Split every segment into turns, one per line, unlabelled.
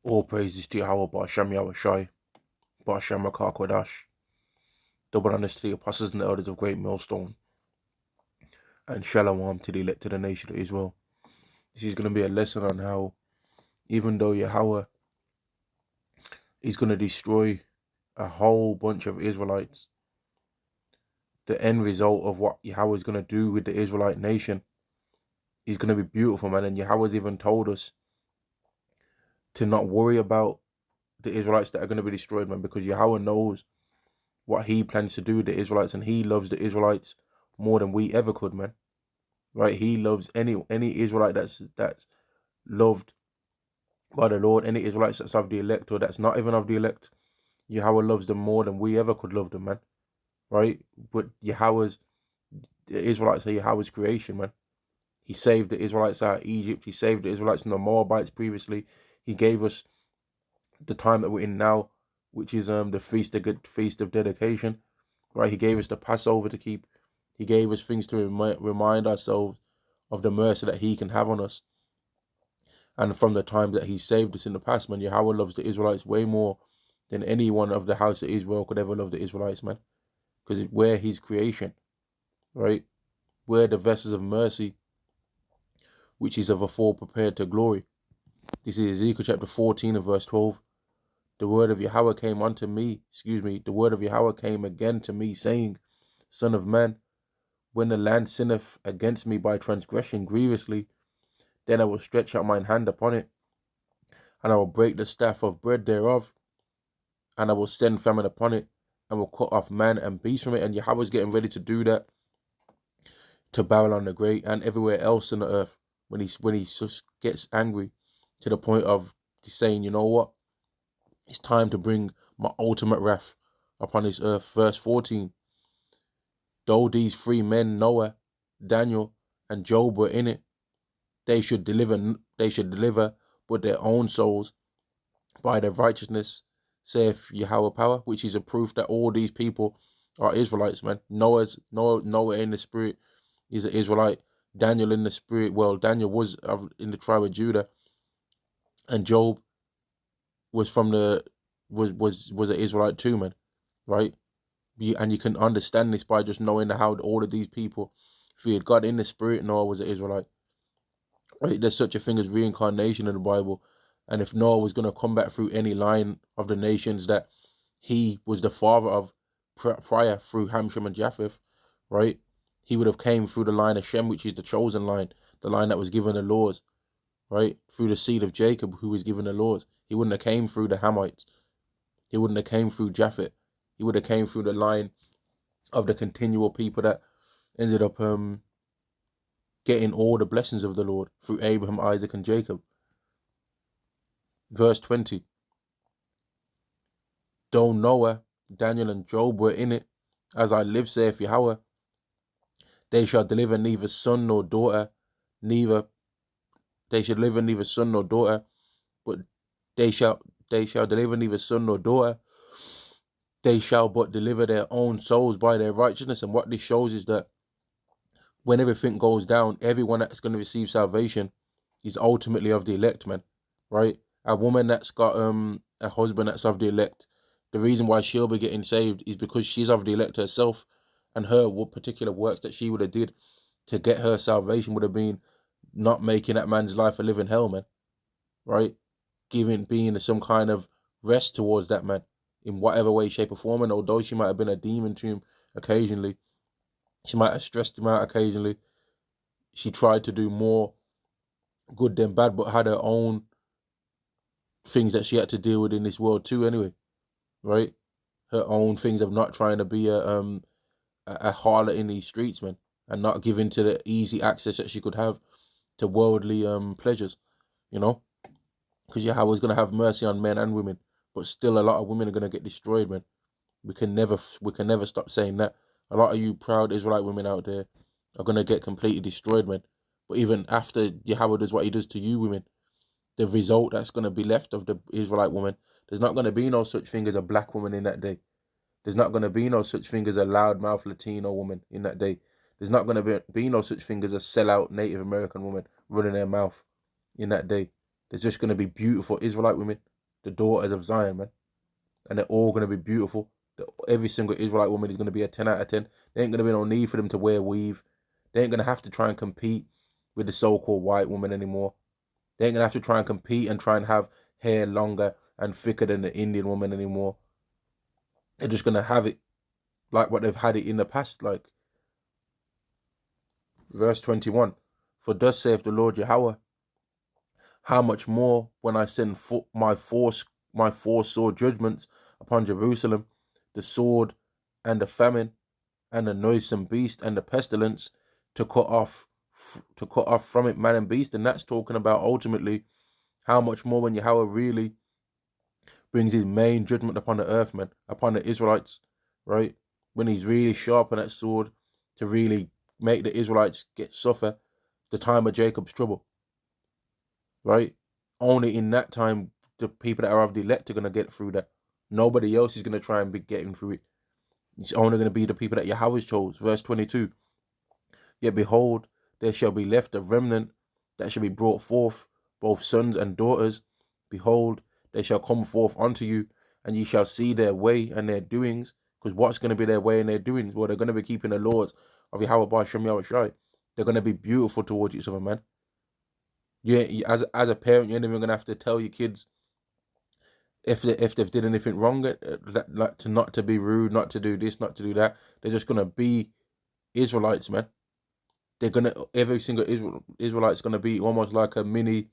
All praises to Yahawah, Ba'ashem Yahushai, Ba'ashem Kodash. Double honors to the apostles and the elders of Great Millstone, and Shalom to the elect of the nation of Israel. This is going to be a lesson on how, even though Yahawah is going to destroy a whole bunch of Israelites, the end result of what Yahawah is going to do with the Israelite nation is going to be beautiful, man. And Yahawah's even told us to not worry about the Israelites that are going to be destroyed, man, because Yahawah knows what he plans to do with the Israelites, and he loves the Israelites more than we ever could, man. Right? He loves any Israelite that's loved by the Lord, any Israelites that's of the elect or that's not even of the elect. Yahawah loves them more than we ever could love them, man. Right? But the Israelites are Yahawah's creation, man. He saved the Israelites out of Egypt. He saved the Israelites from the Moabites previously. He gave us the time that we're in now, which is the feast of dedication. Right? He gave us the Passover to keep. He gave us things to remind ourselves of the mercy that he can have on us. And from the time that he saved us in the past, man, Yahawah loves the Israelites way more than anyone of the house of Israel could ever love the Israelites, man. Because we're his creation, right? We're the vessels of mercy, which is of a fall prepared to glory. This is Ezekiel chapter 14 and verse 12. The word of Yahawah came unto me, the word of Yahawah came again to me, saying, Son of man, when the land sinneth against me by transgression grievously, then I will stretch out mine hand upon it, and I will break the staff of bread thereof, and I will send famine upon it, and will cut off man and beast from it. And Yahawah's getting ready to do that to Babylon the Great and everywhere else in the earth when he just gets angry to the point of saying, you know what? It's time to bring my ultimate wrath upon this earth. Verse 14. Though these three men, Noah, Daniel, and Job, were in it, they should deliver but their own souls by their righteousness, saith Yahawah power, which is a proof that all these people are Israelites, man. Noah in the spirit is an Israelite. Daniel in the spirit, well, Daniel was in the tribe of Judah, and Job was from the was an Israelite too, man. Right? And you can understand this by just knowing how all of these people feared God. In the spirit, Noah was an Israelite. Right? There's such a thing as reincarnation in the Bible. And if Noah was going to come back through any line of the nations that he was the father of prior through Ham, Shem, and Japheth, right? He would have came through the line of Shem, which is the chosen line, the line that was given the laws, right? Through the seed of Jacob, who was given the laws. He wouldn't have came through the Hamites. He wouldn't have came through Japheth. He would have came through the line of the continual people that ended up getting all the blessings of the Lord through Abraham, Isaac, and Jacob. Verse 20. Though Noah, Daniel, and Job were in it, as I live, saith Yahawah, they shall deliver neither son nor daughter, neither they shall deliver neither son nor daughter, but they shall deliver neither son nor daughter. They shall but deliver their own souls by their righteousness. And what this shows is that when everything goes down, everyone that's going to receive salvation is ultimately of the elect, man. Right? A woman that's got a husband that's of the elect, the reason why she'll be getting saved is because she's of the elect herself, and her particular works that she would have did to get her salvation would have been not making that man's life a living hell, man. Right? Being some kind of rest towards that man in whatever way, shape, or form. And although she might have been a demon to him occasionally, she might have stressed him out occasionally, she tried to do more good than bad, but had her own things that she had to deal with in this world too anyway, right? Her own things of not trying to be a harlot in these streets, man, and not giving to the easy access that she could have to worldly pleasures, you know? Because Yahweh's going to have mercy on men and women, but still a lot of women are going to get destroyed, man. We can never stop saying that. A lot of you proud Israelite women out there are going to get completely destroyed, man. But even after Yahweh does what he does to you women, the result that's going to be left of the Israelite woman, there's not going to be no such thing as a black woman in that day. There's not going to be no such thing as a loudmouth Latino woman in that day. There's not going to be no such thing as a sellout Native American woman running their mouth in that day. There's just going to be beautiful Israelite women, the daughters of Zion, man. And they're all going to be beautiful. Every single Israelite woman is going to be a 10 out of 10. There ain't going to be no need for them to wear weave. They ain't going to have to try and compete with the so-called white woman anymore. They ain't going to have to try and compete and try and have hair longer and thicker than the Indian woman anymore. They're just going to have it like what they've had it in the past. Like, verse 21, for thus saith the Lord Yahawah, how much more when I send my four sore judgments upon Jerusalem, the sword and the famine and the noisome beast and the pestilence, to cut off from it man and beast. And that's talking about ultimately how much more when Yahawah really brings his main judgment upon the earth, man, upon the Israelites, right? When he's really sharp on that sword to really make the Israelites suffer the time of Jacob's trouble, right? Only in that time the people that are of the elect are going to get through that. Nobody else is going to try and be getting through it. It's only going to be the people that Yahweh chose. Verse 22, yet behold, there shall be left a remnant that shall be brought forth, both sons and daughters. Behold, they shall come forth unto you, and ye shall see their way and their doings. Because what's going to be their way and their doings? Well, they're going to be keeping the laws of Yahawah B'Shem Yahushai. They're going to be beautiful towards each other, man. Yeah, as a parent, you're not even going to have to tell your kids if they've did anything wrong, like to not to be rude, not to do this, not to do that. They're just going to be Israelites, man. They're going to, every single Israelite's going to be almost like a miniature,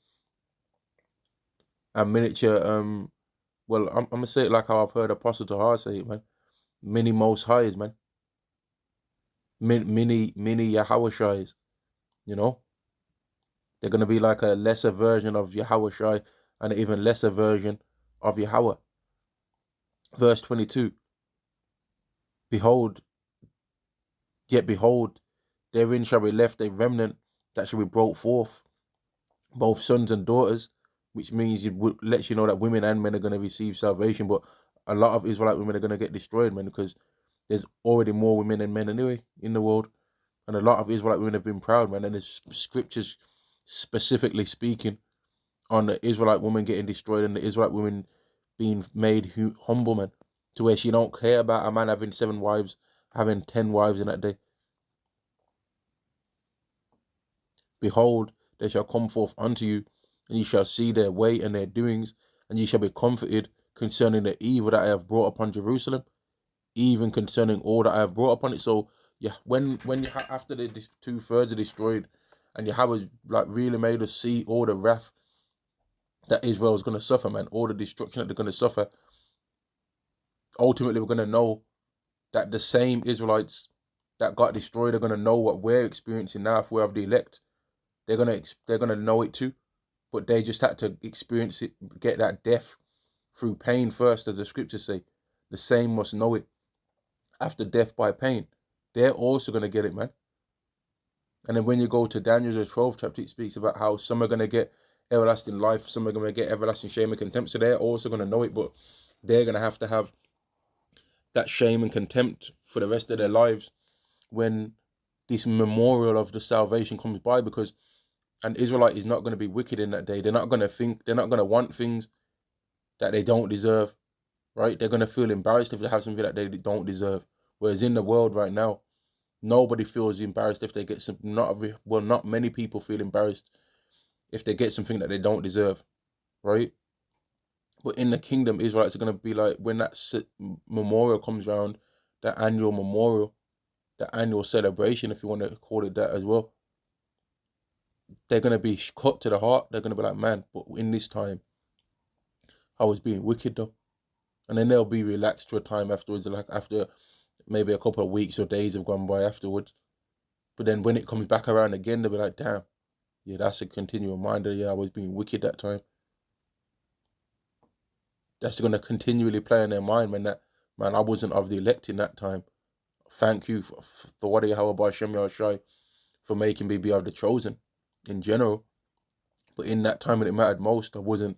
well, I'm going to say it like how I've heard Apostle Tahar say it, man. Mini Most Highs, man. Mini Yahawashais, you know? They're going to be like a lesser version of Yahawashai and an even lesser version of Yahawah. Verse 22, behold, yet behold, therein shall be left a remnant that shall be brought forth, both sons and daughters, which means it lets you know that women and men are going to receive salvation, but a lot of Israelite women are going to get destroyed, man, because there's already more women than men anyway in the world, and a lot of Israelite women have been proud, man, and there's scriptures specifically speaking on the Israelite woman getting destroyed and the Israelite woman being made humble, man, to where she don't care about a man having 7 wives, having 10 wives in that day. Behold, they shall come forth unto you, and ye shall see their way and their doings, and ye shall be comforted concerning the evil that I have brought upon Jerusalem, even concerning all that I have brought upon it. So, yeah, when you after the 2/3 are destroyed, and you have like really made us see all the wrath that Israel is going to suffer, man, all the destruction that they're going to suffer, ultimately we're going to know that the same Israelites that got destroyed are going to know what we're experiencing now if we're of the elect. They're gonna know it too, but they just had to experience it, get that death through pain first, as the scriptures say. The same must know it after death by pain. They're also gonna get it, man. And then when you go to Daniel the 12th chapter, it speaks about how some are gonna get everlasting life, some are gonna get everlasting shame and contempt. So they're also gonna know it, but they're gonna have to have that shame and contempt for the rest of their lives when this memorial of the salvation comes by, because an Israelite is not going to be wicked in that day. They're not going to want things that they don't deserve, right? They're going to feel embarrassed if they have something that they don't deserve. Whereas in the world right now, nobody feels embarrassed if they get some, not many people feel embarrassed if they get something that they don't deserve, right? But in the kingdom, Israelites are going to be like, when that memorial comes around, that annual memorial, that annual celebration, if you want to call it that as well, they're going to be cut to the heart. They're going to be like, man, but in this time, I was being wicked though. And then they'll be relaxed for a time afterwards, like after maybe a couple of weeks or days have gone by afterwards. But then when it comes back around again, they'll be like, damn, yeah, that's a continual reminder. Yeah, I was being wicked that time. That's going to continually play in their mind, man, that, man, I wasn't of the elect in that time. Thank you for what Yahawah B'Shem Yahushai for making me be of the chosen in general. But in that time when it mattered most, I wasn't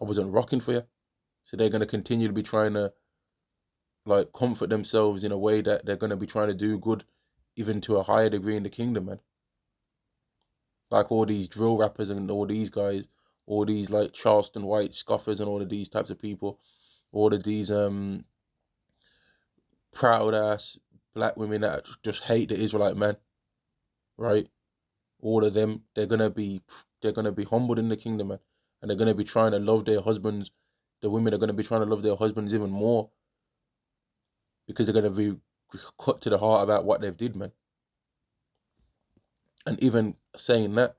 rocking for you. So they're going to continue to be trying to like comfort themselves in a way that they're going to be trying to do good even to a higher degree in the kingdom, man. Like all these drill rappers and all these guys, all these like Charleston White scoffers and all of these types of people, all of these proud ass black women that just hate the Israelite man, right? All of them, they're gonna be humbled in the kingdom, man, and they're gonna be trying to love their husbands. The women are gonna be trying to love their husbands even more because they're gonna be cut to the heart about what they've did, man. And even saying that,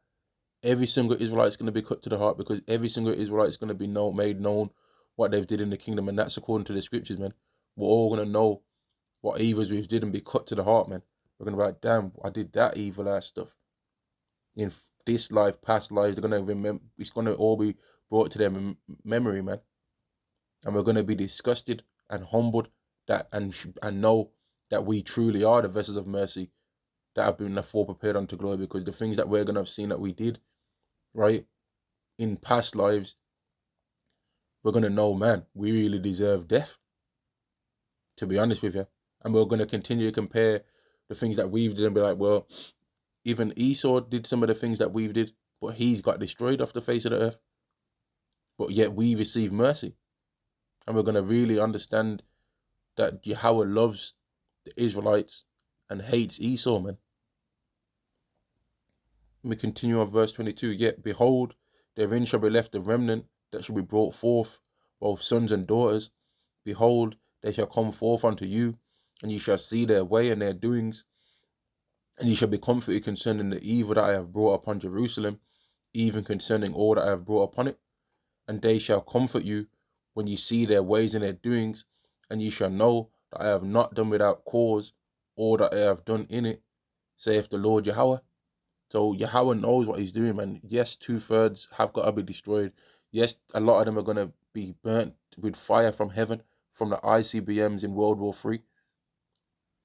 every single Israelite is going to be cut to the heart because every single Israelite is going to be made known what they've did in the kingdom, and that's according to the scriptures, man. We're all going to know what evils we've did and be cut to the heart, man. We're going to be like, damn, I did that evil ass stuff in this life, past lives. They're going to remember. It's going to all be brought to their memory, man. And we're going to be disgusted and humbled that and know that we truly are the vessels of mercy that have been prepared unto glory, because the things that we're going to have seen that we did, right, in past lives, we're going to know, man, we really deserve death, to be honest with you. And we're going to continue to compare the things that we've did and be like, well, even Esau did some of the things that we've did, but he's got destroyed off the face of the earth. But yet we receive mercy. And we're going to really understand that Yahawah loves the Israelites and hates Esau, man. Let me continue on verse 22. Yet, behold, therein shall be left a remnant that shall be brought forth, both sons and daughters. Behold, they shall come forth unto you, and ye shall see their way and their doings, and ye shall be comforted concerning the evil that I have brought upon Jerusalem, even concerning all that I have brought upon it. And they shall comfort you when ye see their ways and their doings, and ye shall know that I have not done without cause all that I have done in it, saith the Lord Yahawah. So Yahawah knows what he's doing, man. Yes, 2/3 have got to be destroyed. Yes, a lot of them are going to be burnt with fire from heaven, from the ICBMs in World War III.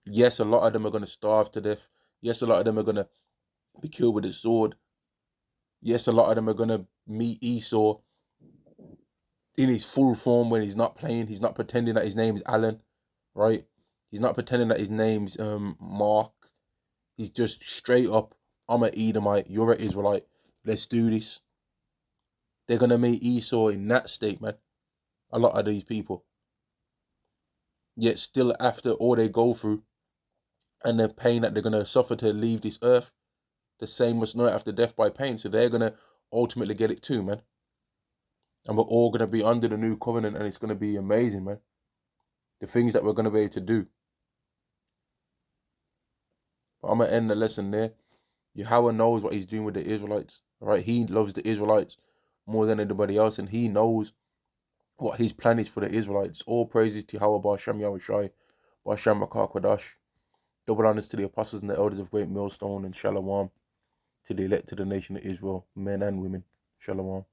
Yes, a lot of them are going to starve to death. Yes, a lot of them are going to be killed with a sword. Yes, a lot of them are going to meet Esau in his full form when he's not playing. He's not pretending that his name is Alan, right? He's not pretending that his name's Mark. He's just straight up, I'm an Edomite, you're an Israelite. Let's do this. They're going to meet Esau in that state, man. A lot of these people. Yet still, after all they go through and the pain that they're going to suffer to leave this earth, the same must know it after death by pain. So they're going to ultimately get it too, man. And we're all going to be under the new covenant, and it's going to be amazing, man. The things that we're going to be able to do. But I'm going to end the lesson there. Yahawah knows what he's doing with the Israelites, right? He loves the Israelites more than anybody else, and he knows what his plan is for the Israelites. All praises to Yahawah Ba'Shem Yahushai, Ba'Shem Makar Kodash. Double honors to the apostles and the elders of Great Millstone, and Shalom to the elect of the nation of Israel, men and women. Shalom.